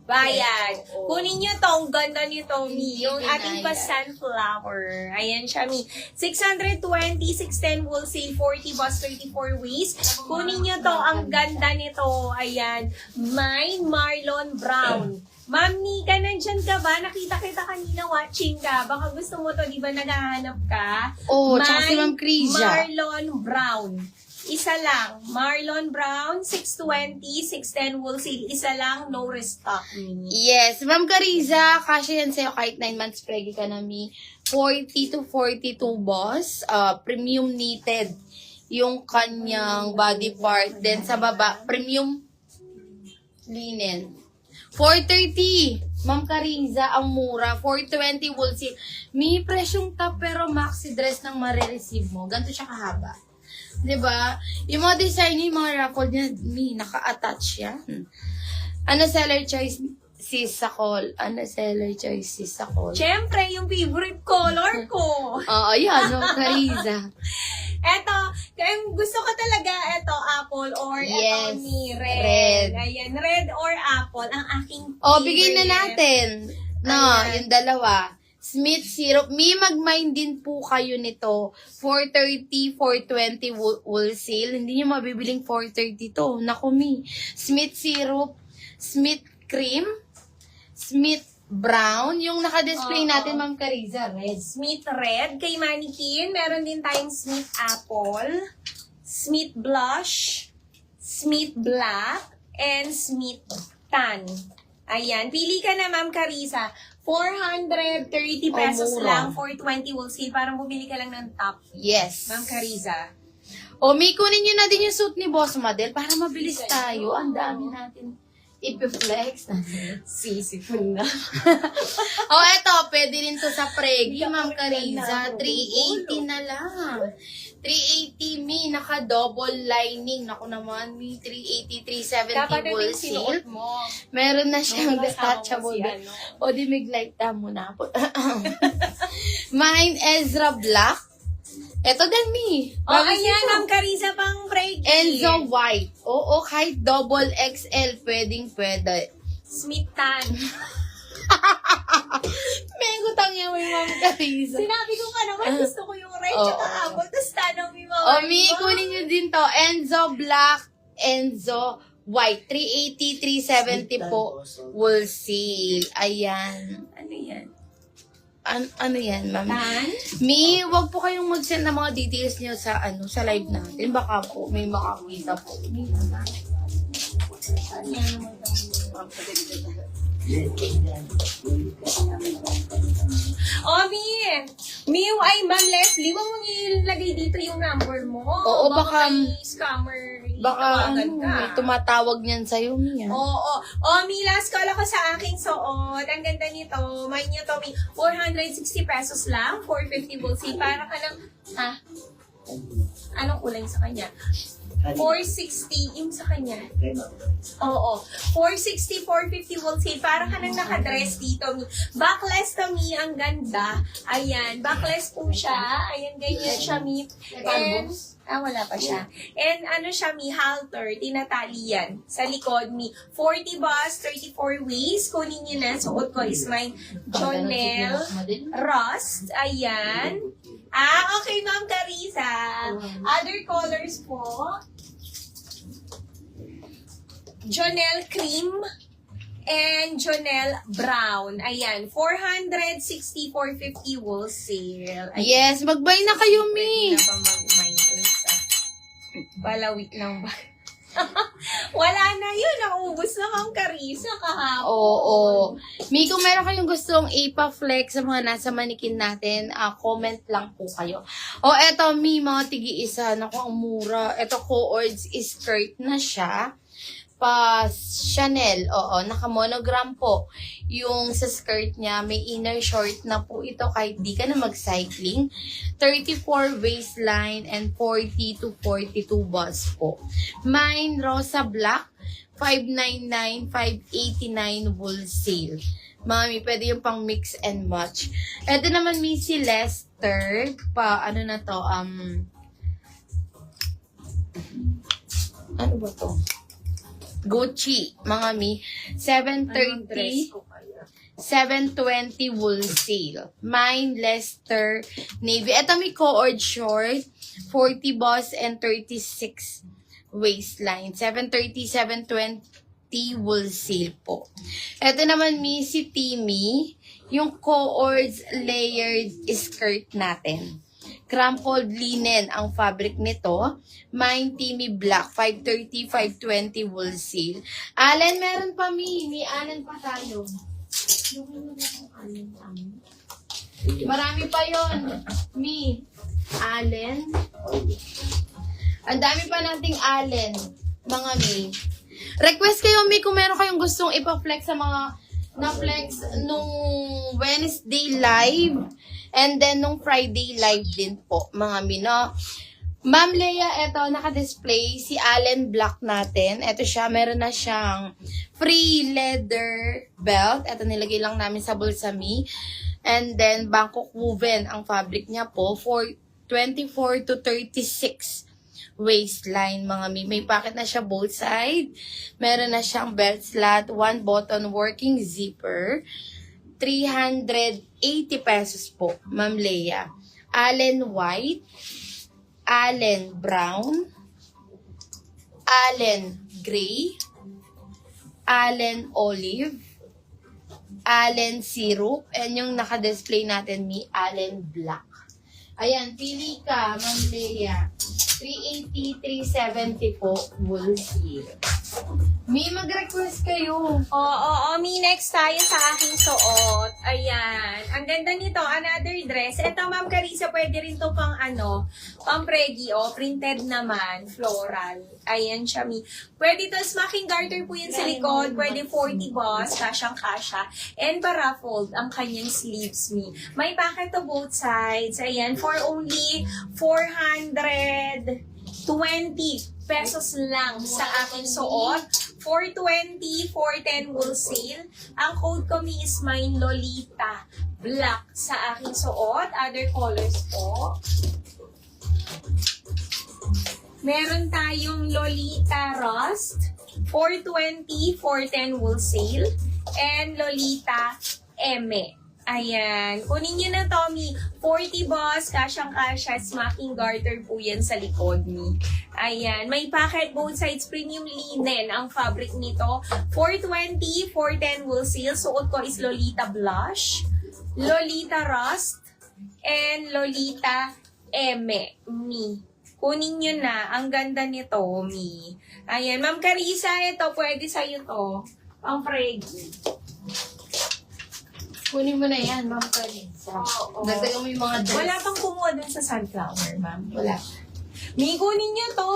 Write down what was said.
Bayad. Yes, oo. Kunin nyo to. Ang ganda nito, Mi. Yung Hindi ating binayad. pa sunflower. Ayan siya, Mi. 620, 610 wholesale, 40 bus, 34 waist. Kunin nyo to. Ang ganda nito. Ayan. May Marlon Brown. Ma'am Nika, nandyan ka ba? Nakita kita kanina watching ka. Baka gusto mo to, di ba naghahanap ka? Oo, tsaka si May Ma'am Krisia. Marlon Brown. Isa lang. Marlon Brown, 620, 610 wholesale. Isa lang, no restock. Yes, Ma'am Cariza, kasya yan sa'yo kahit 9 months preggy ka na, Mi. 40 to 42 boss, premium knitted yung kanyang body part. Then sa baba, premium linen. 430, Ma'am Cariza, ang mura. 420 wholesale. Mi, presyong top pero maxi dress ng marireceive mo. Ganito siya kahaba. 'Di ba? Yung mga design niya, yung mga raffle niya, Mi, naka-attach yan. Ano seller choice si Sakol? Ano seller choice si Sakol? Siyempre, yung favorite color ko. Ayan, no, Cariza. Eto, kung gusto ko talaga, eto, apple or Yes, eto, ni red. red. Ayan, red or apple, ang aking Bigay na favorite. natin. No, Ayan. yung dalawa. Smith syrup. Mi, mag-mind din po kayo nito. 430, 420 wholesale. Hindi nyo mabibiling 430 to. Naku, Mi. Smith syrup, Smith cream, Smith brown. Yung naka-display Oo. natin, Ma'am Cariza, red. Smith red kay Mannequin. Meron din tayong Smith apple, Smith blush, Smith black, and Smith tan. Ayan. Pili ka na, Ma'am Carissa. 430 pesos mura. lang, 420 wholesale. Parang bumili ka lang ng top, Yes. Ma'am Carissa. Mi, kunin nyo na din yung suit ni Boss Model para mabilis tayo. Ang dami natin ipiflex. Sisipon na. Eto, pwede rin to sa Pregi, Ma'am Cariza. 380 na lang. 380, Mi, naka-double lining. Naku naman, Mi, 380, 370 Dapat na yung wholesale. sinuot mo. Meron na siyang Nung kasama detachable. mo si ano. O, di mig-light na muna po. Mine, Ezra Black. Eto din, Mi. Ayan, Ma'am Carissa pang break. Enzo White. Oo, kahit double XL, pwede. Smith tan. May gutang niya may Ma'am Cariza. Sinabi ko ka naman, gusto ko yung red Oo. tsaka apple. Tapos tanong mo yung Mi, kunin nyo din to. Enzo Black, Enzo White. 380, 370 po. Wholesale. Ayan. Ano yan? Ano yan, Ma'am? Tan? Mi, wag po kayong mag-send ng mga details niyo sa sa live natin. Baka po may makakita po. Mi, Mi, ay, Ma'am Leslie, huwag mong ilagay dito yung number mo. Oo, baka- may scammer. baka tawagan ka. may tumatawag niyan sa'yo, Mi. Oo. Mi, last call ako sa aking suot. Ang ganda nito. May niyo to, Mi. 460 pesos lang. 450 wholesale. Para ka ng, anong kulay sa kanya? 460 yung sa kanya. Oo. 460, 450 wholesale. Para ka nang nakadress dito, Mi. Backless to, Mi. Ang ganda. Ayan. Backless po siya. Ayan, ganyan siya, Mi. And, wala pa siya. And ano siya, Mi, halter, tinatali yan. Sa likod, Mi. 40 bus, 34 waist. Kunin niyo na. Suot ko is my Jonel Rust. Ayan. Okay, Ma'am Carissa. Other colors po. Jonel Cream and Jonel Brown. Ayan. 460, 450 wholesale. Ayan. Yes, mag-buy na kayo, Mi. Pwede na ba mag-minus palawik lang ba? Wala na yun. Naubos na Ma'am Carissa kahapon. Oo. Mi, kung meron kayong gustong ipa-flex sa mga nasa manikin natin, comment lang po kayo. Eto, Mi, mga tigi-isa. Naku, ang mura. Eto, co-ords skirt na siya. Pa Chanel, naka-monogram po. Yung sa skirt niya, may inner short na po ito kahit di ka na mag-cycling. 34 waistline and 40 to 42 bust po. Mine, Rosa Black, 599, 589 wholesale. Mami, pwede yung pang mix and match. Ito naman, Mi, si Lester, ano ba to? Gucci, mga mi. Anong dress 730, ko kaya? 720 wool sale. Mine, Leicester, Navy. Ito may cord short, 40 boss and 36 waistline. 730, 720 wool sale po. Ito naman mi, si Timmy, yung cords layered skirt natin. Crumpled linen ang fabric nito. Mine Timmy Black, 530, 520 wool sale. Allen, meron pa mi. May Allen pa tayo. Marami pa yon. Mi. Allen. Ang dami pa nating Allen. Mga mi. Request kayo mi kung meron kayong gustong ipa-flex sa mga na-flex nung Wednesday live. And then, nung Friday live din po, mga mino. Ma'am Leia, eto, naka-display si Allen Black natin. Eto siya, meron na siyang free leather belt. Eto, nilagay lang namin sa bulsa mi. And then, Bangkok woven ang fabric niya po for 24 to 36 waistline, mga mi. May pocket na siya both side. Meron na siyang belt slot, one button working zipper. 380 pesos po, Ma'am Leia. Allen White, Allen Brown, Allen Gray, Allen Olive, Allen Syrup, and yung naka-display natin, mi Allen Black. Ayan, pili ka, Ma'am Leia. 380, 370 po, wool seal. Mi, mag-request kayo. Oo, Mi, next tayo sa aking suot. Ayan. Ang ganda nito, another dress. Ito, Ma'am Carissa, pwede rin to pang pang pregi, printed naman, floral. Ayan siya, Mi. Pwede to, smacking garter po yun sa likod. Pwede 40 boss, kasyang-kasya. And parafold ang kanyang sleeves, Mi. May pocket to both sides. Ayan, for only 420 pesos lang sa aking suot. 420, 410 wool sale. Ang code ko mi is mine Lolita Black sa aking suot. Other colors po. Meron tayong Lolita Rust. 420, 410 wool sale. And Lolita Eme. Ayan. Kunin nyo na, Tommy. 40 boss, kasyang-kasya, smacking garter po yan sa likod ni. Ayan. May pocket both sides, premium linen ang fabric nito. 420, 410 wool seal. Suot ko is Lolita Blush, Lolita Rust, and Lolita Eme. Mi. Kunin nyo na. Ang ganda nito, Mi. Ayan. Ma'am Carissa, ito. Pwede sa'yo to. Pang Freggy. Kunin mo na yan, Ma'am Carissa. Oo. Dagdagan mo yung mga dress. Wala pang kumuha dun sa sunflower, ma'am. Wala. May kunin niyo to.